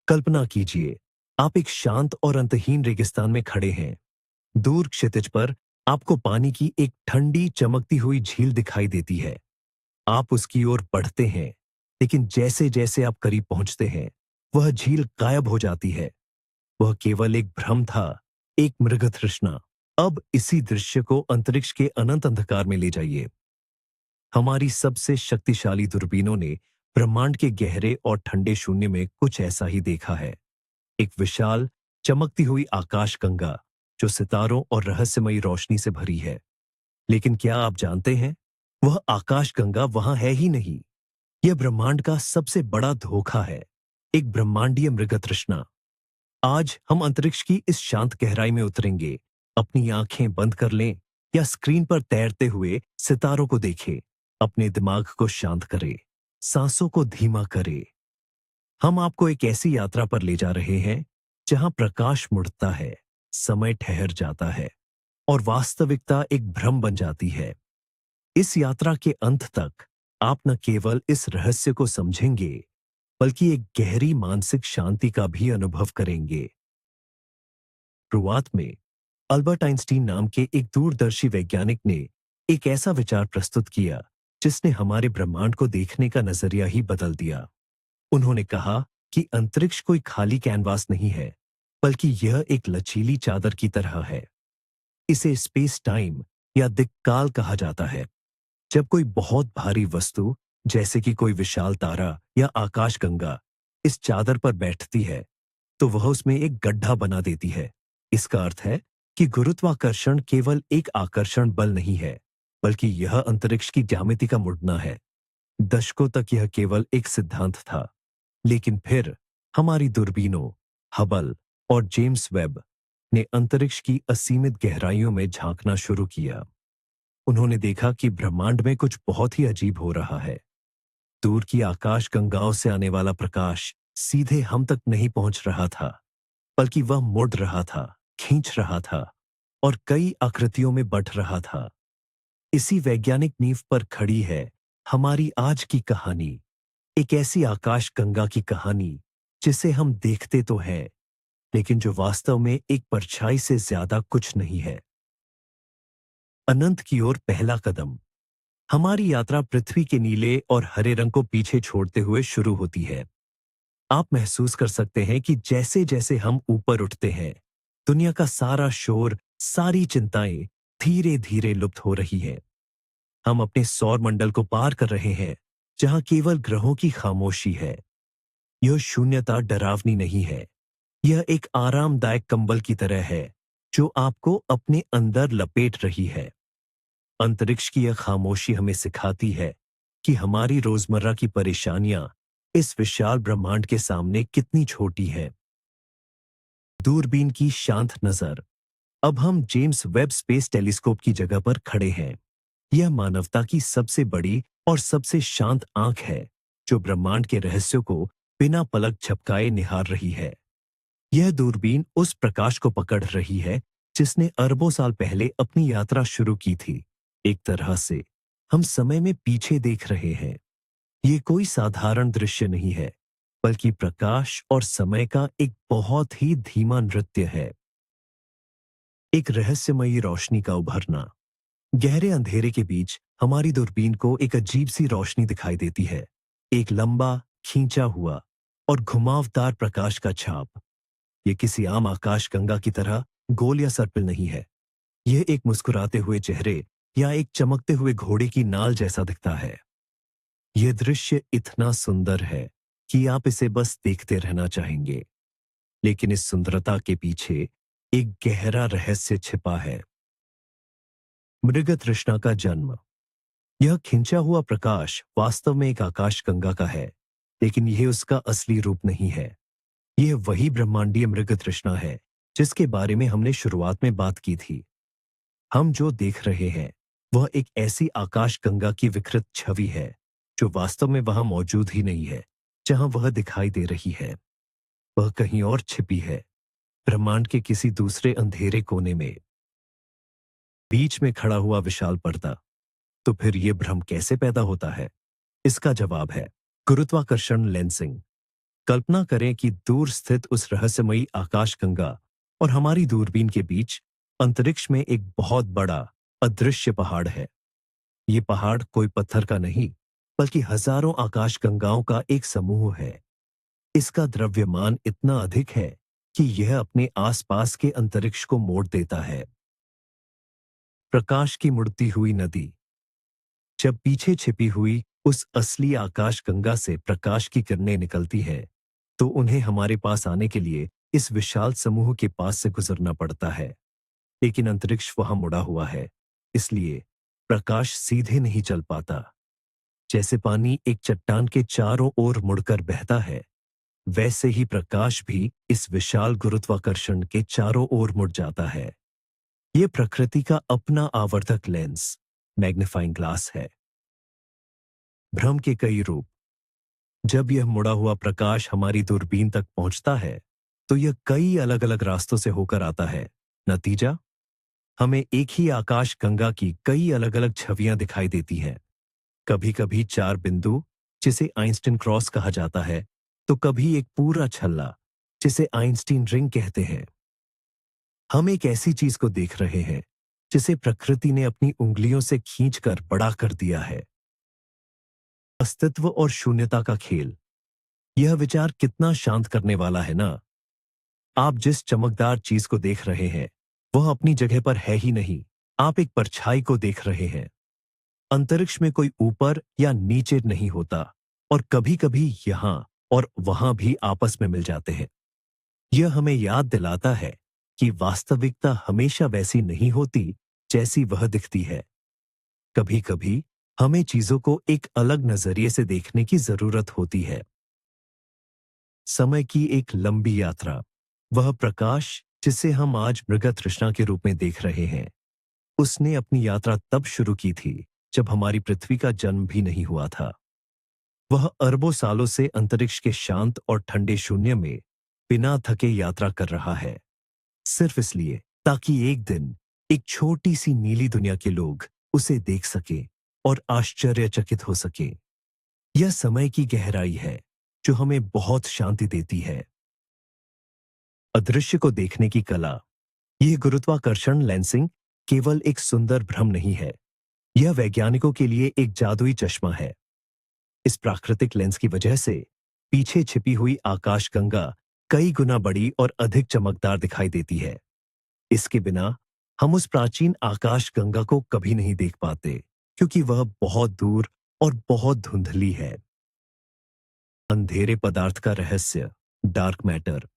कल्पना कीजिए, आप एक शांत और अंतहीन रेगिस्तान में खड़े हैं। दूर क्षितिज पर आपको पानी की एक ठंडी चमकती हुई झील दिखाई देती है। आप उसकी ओर बढ़ते हैं, लेकिन जैसे जैसे आप करीब पहुंचते हैं, वह झील गायब हो जाती है। वह केवल एक भ्रम था, एक मृगतृष्णा। अब इसी दृश्य को अंतरिक्ष के अनंत अंधकार में ले जाइए। हमारी सबसे शक्तिशाली दूरबीनों ने ब्रह्मांड के गहरे और ठंडे शून्य में कुछ ऐसा ही देखा है। एक विशाल, चमकती हुई आकाशगंगा जो सितारों और रहस्यमयी रोशनी से भरी है। लेकिन क्या आप जानते हैं, वह आकाशगंगा वहां है ही नहीं। यह ब्रह्मांड का सबसे बड़ा धोखा है, एक ब्रह्मांडीय मृगतृष्णा। आज हम अंतरिक्ष की इस शांत गहराई में उतरेंगे। अपनी आंखें बंद कर लें या स्क्रीन पर तैरते हुए सितारों को देखें। अपने दिमाग को शांत करें, सांसों को धीमा करें। हम आपको एक ऐसी यात्रा पर ले जा रहे हैं जहां प्रकाश मुड़ता है, समय ठहर जाता है और वास्तविकता एक भ्रम बन जाती है। इस यात्रा के अंत तक आप न केवल इस रहस्य को समझेंगे, बल्कि एक गहरी मानसिक शांति का भी अनुभव करेंगे। शुरुआत में अल्बर्ट आइंस्टीन नाम के एक दूरदर्शी वैज्ञानिक ने एक ऐसा विचार प्रस्तुत किया जिसने हमारे ब्रह्मांड को देखने का नजरिया ही बदल दिया। उन्होंने कहा कि अंतरिक्ष कोई खाली कैनवास नहीं है, बल्कि यह एक लचीली चादर की तरह है। इसे स्पेस टाइम या दिक्काल कहा जाता है। जब कोई बहुत भारी वस्तु, जैसे कि कोई विशाल तारा या आकाशगंगा, इस चादर पर बैठती है, तो वह उसमें एक गड्ढा बना देती है। इसका अर्थ है कि गुरुत्वाकर्षण केवल एक आकर्षण बल नहीं है, बल्कि यह अंतरिक्ष की ज्यामिति का मुड़ना है। दशकों तक यह केवल एक सिद्धांत था, लेकिन फिर हमारी दूरबीनों, हबल और जेम्स वेब ने अंतरिक्ष की असीमित गहराइयों में झांकना शुरू किया। उन्होंने देखा कि ब्रह्मांड में कुछ बहुत ही अजीब हो रहा है। दूर की आकाश गंगाओं से आने वाला प्रकाश सीधे हम तक नहीं पहुंच रहा था, बल्कि वह मुड़ रहा था, खींच रहा था और कई आकृतियों में बढ़ रहा था। इसी वैज्ञानिक नींव पर खड़ी है हमारी आज की कहानी, एक ऐसी आकाश गंगा की कहानी जिसे हम देखते तो हैं, लेकिन जो वास्तव में एक परछाई से ज्यादा कुछ नहीं है। अनंत की ओर पहला कदम। हमारी यात्रा पृथ्वी के नीले और हरे रंग को पीछे छोड़ते हुए शुरू होती है। आप महसूस कर सकते हैं कि जैसे जैसे हम ऊपर उठते हैं, दुनिया का सारा शोर, सारी चिंताएं धीरे धीरे लुप्त हो रही हैं। हम अपने सौर मंडल को पार कर रहे हैं, जहां केवल ग्रहों की खामोशी है। यह शून्यता डरावनी नहीं है, यह एक आरामदायक कंबल की तरह है जो आपको अपने अंदर लपेट रही है। अंतरिक्ष की यह खामोशी हमें सिखाती है कि हमारी रोजमर्रा की परेशानियां इस विशाल ब्रह्मांड के सामने कितनी छोटी हैं। दूरबीन की शांत नजर। अब हम जेम्स वेब स्पेस टेलीस्कोप की जगह पर खड़े हैं। यह मानवता की सबसे बड़ी और सबसे शांत आंख है, जो ब्रह्मांड के रहस्यों को बिना पलक झपकाए निहार रही है। यह दूरबीन उस प्रकाश को पकड़ रही है जिसने अरबों साल पहले अपनी यात्रा शुरू की थी। एक तरह से हम समय में पीछे देख रहे हैं। ये कोई साधारण दृश्य नहीं है, बल्कि प्रकाश और समय का एक बहुत ही धीमा नृत्य है। एक रहस्यमयी रोशनी का उभरना। गहरे अंधेरे के बीच हमारी दूरबीन को एक अजीब सी रोशनी दिखाई देती है। एक लंबा, खींचा हुआ और घुमावदार प्रकाश का छाप। यह किसी आम आकाशगंगा की तरह गोल या सर्पिल नहीं है। यह एक मुस्कुराते हुए चेहरे या एक चमकते हुए घोड़े की नाल जैसा दिखता है। यह दृश्य इतना सुंदर है कि आप इसे बस देखते रहना चाहेंगे। लेकिन इस सुंदरता के पीछे एक गहरा रहस्य छिपा है। मृग तृष्णा का जन्म। यह खिंचा हुआ प्रकाश वास्तव में एक आकाशगंगा का है, लेकिन यह उसका असली रूप नहीं है। यह वही ब्रह्मांडीय मृग तृष्णा है जिसके बारे में हमने शुरुआत में बात की थी। हम जो देख रहे हैं वह एक ऐसी आकाशगंगा की विकृत छवि है जो वास्तव में वहां मौजूद ही नहीं है। जहां वह दिखाई दे रही है, वह कहीं और छिपी है, ब्रह्मांड के किसी दूसरे अंधेरे कोने में। बीच में खड़ा हुआ विशाल पर्दा। तो फिर यह भ्रम कैसे पैदा होता है? इसका जवाब है गुरुत्वाकर्षण लेंसिंग। कल्पना करें कि दूर स्थित उस रहस्यमयी आकाशगंगा और हमारी दूरबीन के बीच अंतरिक्ष में एक बहुत बड़ा अदृश्य पहाड़ है। ये पहाड़ कोई पत्थर का नहीं, बल्कि हजारों आकाशगंगाओं का एक समूह है। इसका द्रव्यमान इतना अधिक है कि यह अपने आसपास के अंतरिक्ष को मोड़ देता है। प्रकाश की मुड़ती हुई नदी। जब पीछे छिपी हुई उस असली आकाशगंगा से प्रकाश की किरणें निकलती हैं, तो उन्हें हमारे पास आने के लिए इस विशाल समूह के पास से गुजरना पड़ता है। लेकिन अंतरिक्ष वहां मुड़ा हुआ है, इसलिए प्रकाश सीधे नहीं चल पाता। जैसे पानी एक चट्टान के चारों ओर मुड़कर बहता है, वैसे ही प्रकाश भी इस विशाल गुरुत्वाकर्षण के चारों ओर मुड़ जाता है। यह प्रकृति का अपना आवर्धक लेंस, मैग्नीफाइंग ग्लास है। भ्रम के कई रूप। जब यह मुड़ा हुआ प्रकाश हमारी दूरबीन तक पहुंचता है, तो यह कई अलग अलग रास्तों से होकर आता है। नतीजा, हमें एक ही आकाश गंगा की कई अलग अलग छवियां दिखाई देती हैं। कभी कभी चार बिंदु, जिसे आइंस्टीन क्रॉस कहा जाता है, तो कभी एक पूरा छल्ला, जिसे आइंस्टीन रिंग कहते हैं। हम एक ऐसी चीज को देख रहे हैं जिसे प्रकृति ने अपनी उंगलियों से खींचकर बड़ा कर दिया है। अस्तित्व और शून्यता का खेल। यह विचार कितना शांत करने वाला है ना। आप जिस चमकदार चीज को देख रहे हैं, वह अपनी जगह पर है ही नहीं। आप एक परछाई को देख रहे हैं। अंतरिक्ष में कोई ऊपर या नीचे नहीं होता, और कभी कभी यहां और वहां भी आपस में मिल जाते हैं। यह हमें याद दिलाता है कि वास्तविकता हमेशा वैसी नहीं होती जैसी वह दिखती है। कभी कभी हमें चीजों को एक अलग नजरिए से देखने की जरूरत होती है। समय की एक लंबी यात्रा। वह प्रकाश जिसे हम आज मृग तृष्णा के रूप में देख रहे हैं, उसने अपनी यात्रा तब शुरू की थी जब हमारी पृथ्वी का जन्म भी नहीं हुआ था। वह अरबों सालों से अंतरिक्ष के शांत और ठंडे शून्य में बिना थके यात्रा कर रहा है, सिर्फ इसलिए ताकि एक दिन एक छोटी सी नीली दुनिया के लोग उसे देख सकें और आश्चर्यचकित हो सकें। यह समय की गहराई है जो हमें बहुत शांति देती है। अदृश्य को देखने की कला। यह गुरुत्वाकर्षण लेंसिंग केवल एक सुंदर भ्रम नहीं है, यह वैज्ञानिकों के लिए एक जादुई चश्मा है। इस प्राकृतिक लेंस की वजह से पीछे छिपी हुई आकाशगंगा कई गुना बड़ी और अधिक चमकदार दिखाई देती है। इसके बिना हम उस प्राचीन आकाशगंगा को कभी नहीं देख पाते, क्योंकि वह बहुत दूर और बहुत धुंधली है। अंधेरे पदार्थ का रहस्य, डार्क मैटर।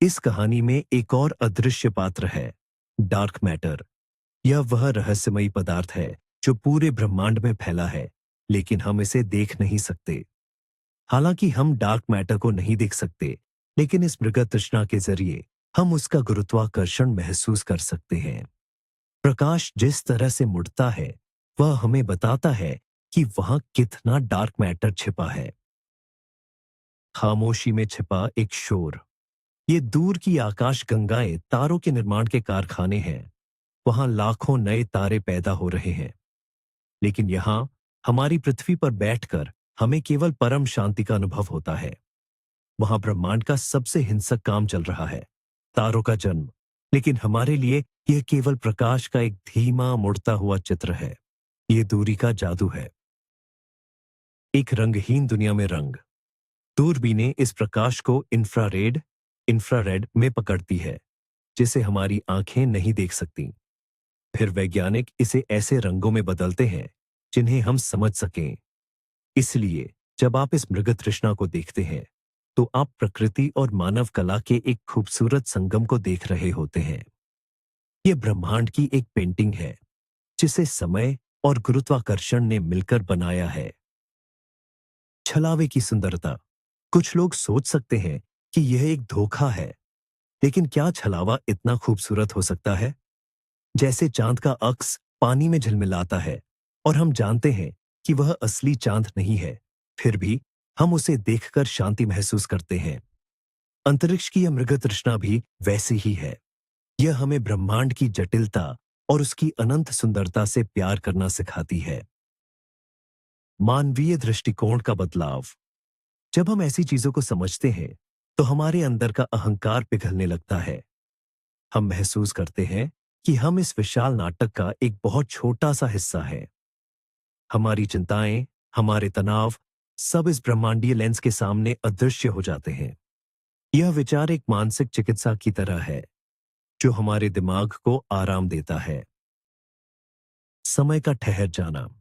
इस कहानी में एक और अदृश्य पात्र है, डार्क मैटर। यह वह रहस्यमयी पदार्थ है जो पूरे ब्रह्मांड में फैला है, लेकिन हम इसे देख नहीं सकते। हालांकि हम डार्क मैटर को नहीं देख सकते, लेकिन इस मृग तृष्णा के जरिए हम उसका गुरुत्वाकर्षण महसूस कर सकते हैं। प्रकाश जिस तरह से मुड़ता है, वह हमें बताता है कि वहां कितना डार्क मैटर छिपा है। खामोशी में छिपा एक शोर। ये दूर की आकाश गंगाएं तारों के निर्माण के कारखाने हैं। वहां लाखों नए तारे पैदा हो रहे हैं, लेकिन यहां हमारी पृथ्वी पर बैठकर हमें केवल परम शांति का अनुभव होता है। वहां ब्रह्मांड का सबसे हिंसक काम चल रहा है, तारों का जन्म। लेकिन हमारे लिए यह केवल प्रकाश का एक धीमा मुड़ता हुआ चित्र है। यह दूरी का जादू है। एक रंगहीन दुनिया में रंग। दूरबीनें इस प्रकाश को इंफ्रारेड में पकड़ती है, जिसे हमारी आंखें नहीं देख सकती। फिर वैज्ञानिक इसे ऐसे रंगों में बदलते हैं जिन्हें हम समझ सकें। इसलिए जब आप इस मृग तृष्णा को देखते हैं, तो आप प्रकृति और मानव कला के एक खूबसूरत संगम को देख रहे होते हैं। यह ब्रह्मांड की एक पेंटिंग है जिसे समय और गुरुत्वाकर्षण ने मिलकर बनाया है। छलावे की सुंदरता। कुछ लोग सोच सकते हैं कि यह एक धोखा है, लेकिन क्या छलावा इतना खूबसूरत हो सकता है? जैसे चांद का अक्स पानी में झिलमिलाता है और हम जानते हैं कि वह असली चांद नहीं है, फिर भी हम उसे देखकर शांति महसूस करते हैं। अंतरिक्ष की यह मृग तृष्णा भी वैसी ही है। यह हमें ब्रह्मांड की जटिलता और उसकी अनंत सुंदरता से प्यार करना सिखाती है। मानवीय दृष्टिकोण का बदलाव। जब हम ऐसी चीजों को समझते हैं तो हमारे अंदर का अहंकार पिघलने लगता है। हम महसूस करते हैं कि हम इस विशाल नाटक का एक बहुत छोटा सा हिस्सा है। हमारी चिंताएं, हमारे तनाव, सब इस ब्रह्मांडीय लेंस के सामने अदृश्य हो जाते हैं। यह विचार एक मानसिक चिकित्सा की तरह है जो हमारे दिमाग को आराम देता है। समय का ठहर जाना।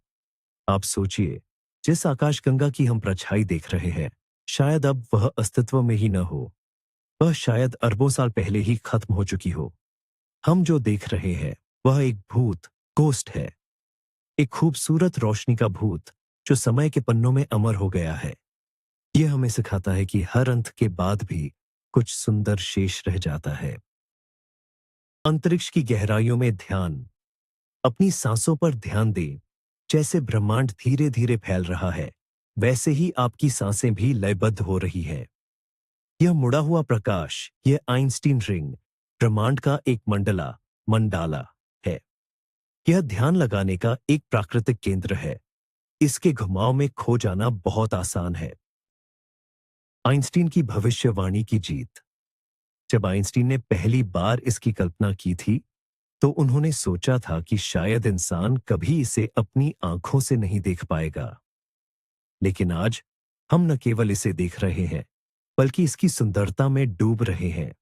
आप सोचिए, जिस आकाशगंगा की हम परछाई देख रहे हैं, शायद अब वह अस्तित्व में ही न हो। वह शायद अरबों साल पहले ही खत्म हो चुकी हो। हम जो देख रहे हैं वह एक भूत, गोस्ट है। एक खूबसूरत रोशनी का भूत जो समय के पन्नों में अमर हो गया है। यह हमें सिखाता है कि हर अंत के बाद भी कुछ सुंदर शेष रह जाता है। अंतरिक्ष की गहराइयों में ध्यान। अपनी सांसों पर ध्यान दें। जैसे ब्रह्मांड धीरे धीरे फैल रहा है, वैसे ही आपकी सांसें भी लयबद्ध हो रही है। यह मुड़ा हुआ प्रकाश, यह आइंस्टीन रिंग, ब्रह्मांड का एक मंडाला है। यह ध्यान लगाने का एक प्राकृतिक केंद्र है। इसके घुमाव में खो जाना बहुत आसान है। आइंस्टीन की भविष्यवाणी की जीत। जब आइंस्टीन ने पहली बार इसकी कल्पना की थी, तो उन्होंने सोचा था कि शायद इंसान कभी इसे अपनी आंखों से नहीं देख पाएगा। लेकिन आज हम न केवल इसे देख रहे हैं, बल्कि इसकी सुंदरता में डूब रहे हैं।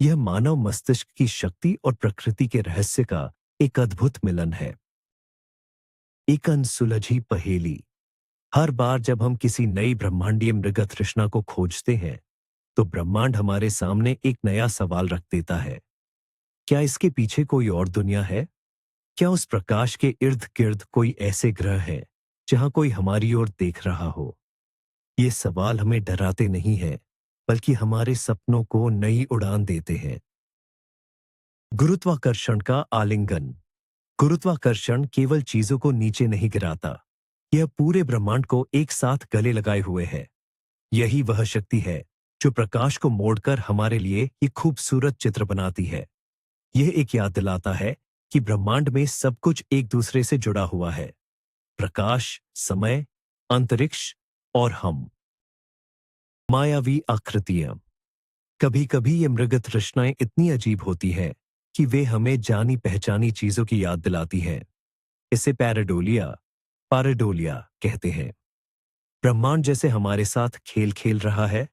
यह मानव मस्तिष्क की शक्ति और प्रकृति के रहस्य का एक अद्भुत मिलन है। एक अनसुलझी पहेली। हर बार जब हम किसी नई ब्रह्मांडीय मृग तृष्णा को खोजते हैं, तो ब्रह्मांड हमारे सामने एक नया सवाल रख देता है। क्या इसके पीछे कोई और दुनिया है? क्या उस प्रकाश के इर्द गिर्द कोई ऐसे ग्रह हैं जहां कोई हमारी ओर देख रहा हो? ये सवाल हमें डराते नहीं हैं, बल्कि हमारे सपनों को नई उड़ान देते हैं। गुरुत्वाकर्षण का आलिंगन। गुरुत्वाकर्षण केवल चीजों को नीचे नहीं गिराता, यह पूरे ब्रह्मांड को एक साथ गले लगाए हुए है। यही वह शक्ति है जो प्रकाश को मोड़कर हमारे लिए एक खूबसूरत चित्र बनाती है। यह एक याद दिलाता है कि ब्रह्मांड में सब कुछ एक दूसरे से जुड़ा हुआ है। प्रकाश, समय, अंतरिक्ष और हम। मायावी आकृतियां। कभी कभी ये मृग तृष्णाएं इतनी अजीब होती है कि वे हमें जानी पहचानी चीजों की याद दिलाती हैं। इसे पाराडोलिया कहते हैं। ब्रह्मांड जैसे हमारे साथ खेल खेल रहा है,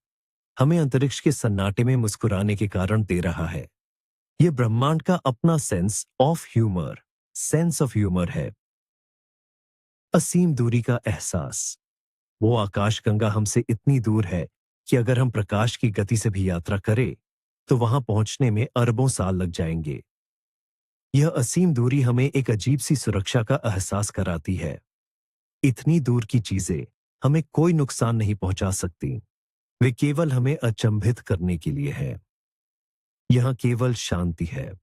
हमें अंतरिक्ष के सन्नाटे में मुस्कुराने के कारण दे रहा है। यह ब्रह्मांड का अपना सेंस ऑफ ह्यूमर है। असीम दूरी का एहसास। वो आकाशगंगा हमसे इतनी दूर है कि अगर हम प्रकाश की गति से भी यात्रा करें, तो वहां पहुंचने में अरबों साल लग जाएंगे। यह असीम दूरी हमें एक अजीब सी सुरक्षा का एहसास कराती है। इतनी दूर की चीजें हमें कोई नुकसान नहीं पहुंचा सकती। वे केवल हमें अचंभित करने के लिए है। यहां केवल शांति है।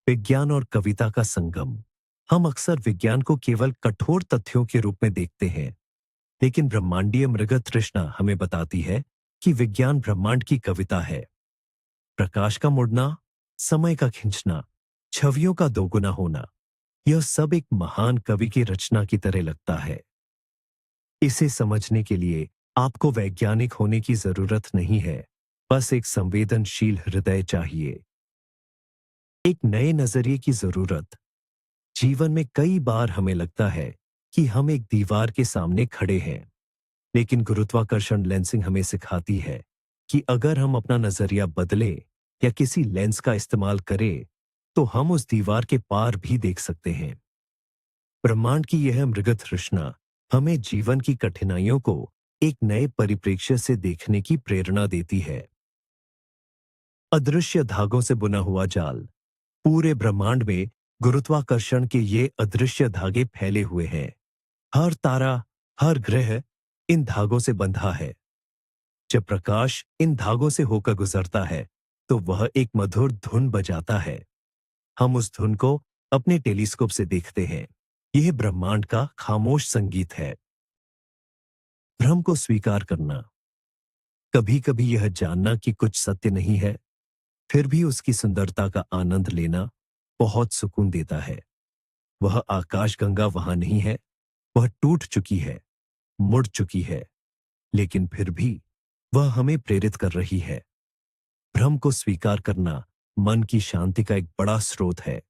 विज्ञान और कविता का संगम। हम अक्सर विज्ञान को केवल कठोर तथ्यों के रूप में देखते हैं, लेकिन ब्रह्मांडीय मृग तृष्णा हमें बताती है कि विज्ञान ब्रह्मांड की कविता है। प्रकाश का मुड़ना, समय का खिंचना, छवियों का दोगुना होना, यह सब एक महान कवि की रचना की तरह लगता है। इसे समझने के लिए आपको वैज्ञानिक होने की जरूरत नहीं है, बस एक संवेदनशील हृदय चाहिए। एक नए नजरिए की जरूरत। जीवन में कई बार हमें लगता है कि हम एक दीवार के सामने खड़े हैं, लेकिन गुरुत्वाकर्षण लेंसिंग हमें सिखाती है कि अगर हम अपना नजरिया बदलें या किसी लेंस का इस्तेमाल करें, तो हम उस दीवार के पार भी देख सकते हैं। ब्रह्मांड की यह मृग तृष्णा हमें जीवन की कठिनाइयों को एक नए परिप्रेक्ष्य से देखने की प्रेरणा देती है। अदृश्य धागों से बुना हुआ जाल। पूरे ब्रह्मांड में गुरुत्वाकर्षण के ये अदृश्य धागे फैले हुए हैं। हर तारा, हर ग्रह इन धागों से बंधा है। जब प्रकाश इन धागों से होकर गुजरता है, तो वह एक मधुर धुन बजाता है। हम उस धुन को अपने टेलीस्कोप से देखते हैं। यह ब्रह्मांड का खामोश संगीत है। भ्रम को स्वीकार करना। कभी कभी यह जानना कि कुछ सत्य नहीं है, फिर भी उसकी सुंदरता का आनंद लेना बहुत सुकून देता है। वह आकाशगंगा वहां नहीं है, वह टूट चुकी है, मुड़ चुकी है। लेकिन फिर भी वह हमें प्रेरित कर रही है। भ्रम को स्वीकार करना मन की शांति का एक बड़ा स्रोत है।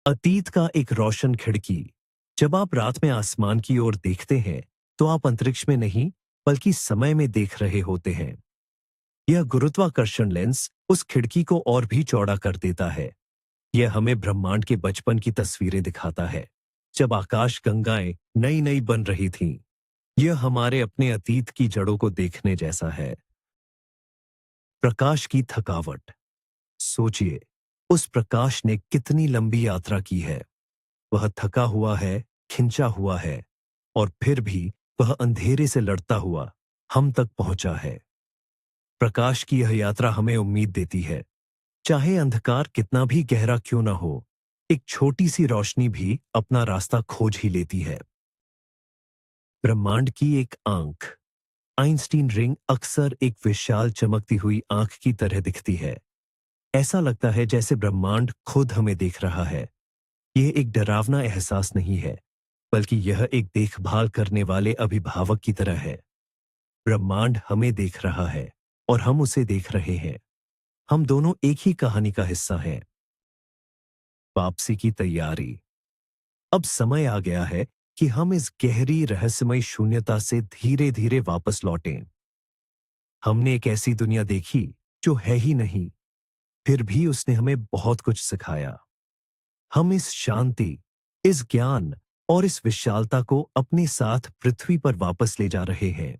अतीत का एक रोशन खिड़की। जब आप रात में आसमान की ओर देखते हैं तो आप अंतरिक्ष में नहीं बल्कि समय में देख रहे होते हैं। यह गुरुत्वाकर्षण लेंस उस खिड़की को और भी चौड़ा कर देता है। यह हमें ब्रह्मांड के बचपन की तस्वीरें दिखाता है, जब आकाश गंगाएं नई नई बन रही थीं। यह हमारे अपने अतीत की जड़ों को देखने जैसा है। प्रकाश की थकावट। सोचिए, उस प्रकाश ने कितनी लंबी यात्रा की है। वह थका हुआ है, खिंचा हुआ है, और फिर भी वह अंधेरे से लड़ता हुआ हम तक पहुंचा है। प्रकाश की यह यात्रा हमें उम्मीद देती है। चाहे अंधकार कितना भी गहरा क्यों ना हो, एक छोटी सी रोशनी भी अपना रास्ता खोज ही लेती है। ब्रह्मांड की एक आंख। आइंस्टीन रिंग अक्सर एक विशाल चमकती हुई आंख की तरह दिखती है। ऐसा लगता है जैसे ब्रह्मांड खुद हमें देख रहा है। यह एक डरावना एहसास नहीं है, बल्कि यह एक देखभाल करने वाले अभिभावक की तरह है। ब्रह्मांड हमें देख रहा है और हम उसे देख रहे हैं। हम दोनों एक ही कहानी का हिस्सा हैं। वापसी की तैयारी। अब समय आ गया है कि हम इस गहरी रहस्यमय शून्यता से धीरे धीरे वापस लौटें। हमने एक ऐसी दुनिया देखी जो है ही नहीं, फिर भी उसने हमें बहुत कुछ सिखाया। हम इस शांति, इस ज्ञान और इस विशालता को अपने साथ पृथ्वी पर वापस ले जा रहे हैं।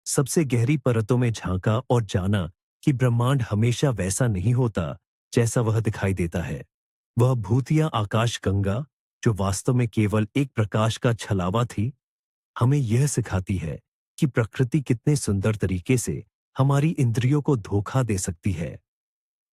सबसे गहरी परतों में झांका और जाना कि ब्रह्मांड हमेशा वैसा नहीं होता जैसा वह दिखाई देता है। वह भूतिया आकाश गंगा, जो वास्तव में केवल एक प्रकाश का छलावा थी, हमें यह सिखाती है कि प्रकृति कितने सुंदर तरीके से हमारी इंद्रियों को धोखा दे सकती है।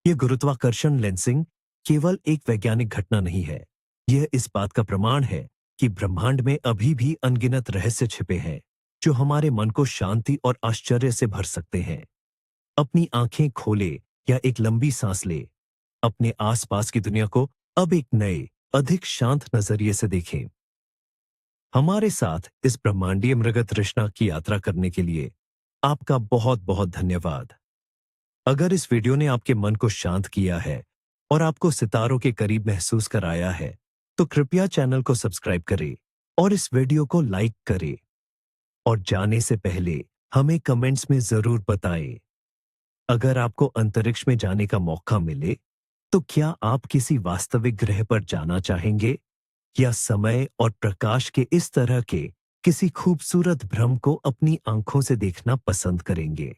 यह गुरुत्वाकर्षण लेंसिंग केवल एक वैज्ञानिक घटना नहीं है। यह इस बात का प्रमाण है कि ब्रह्मांड में अभी भी अनगिनत रहस्य छिपे हैं, जो हमारे मन को शांति और आश्चर्य से भर सकते हैं। अपनी आंखें खोले या एक लंबी सांस ले। अपने आसपास की दुनिया को अब एक नए, अधिक शांत नजरिए से देखें। हमारे साथ इस ब्रह्मांडीय मृग तृष्णा की यात्रा करने के लिए आपका बहुत बहुत धन्यवाद। अगर इस वीडियो ने आपके मन को शांत किया है और आपको सितारों के करीब महसूस कराया है, तो कृपया चैनल को सब्सक्राइब करें और इस वीडियो को लाइक करें। और जाने से पहले हमें कमेंट्स में जरूर बताएं, अगर आपको अंतरिक्ष में जाने का मौका मिले तो क्या आप किसी वास्तविक ग्रह पर जाना चाहेंगे, या समय और प्रकाश के इस तरह के किसी खूबसूरत भ्रम को अपनी आंखों से देखना पसंद करेंगे।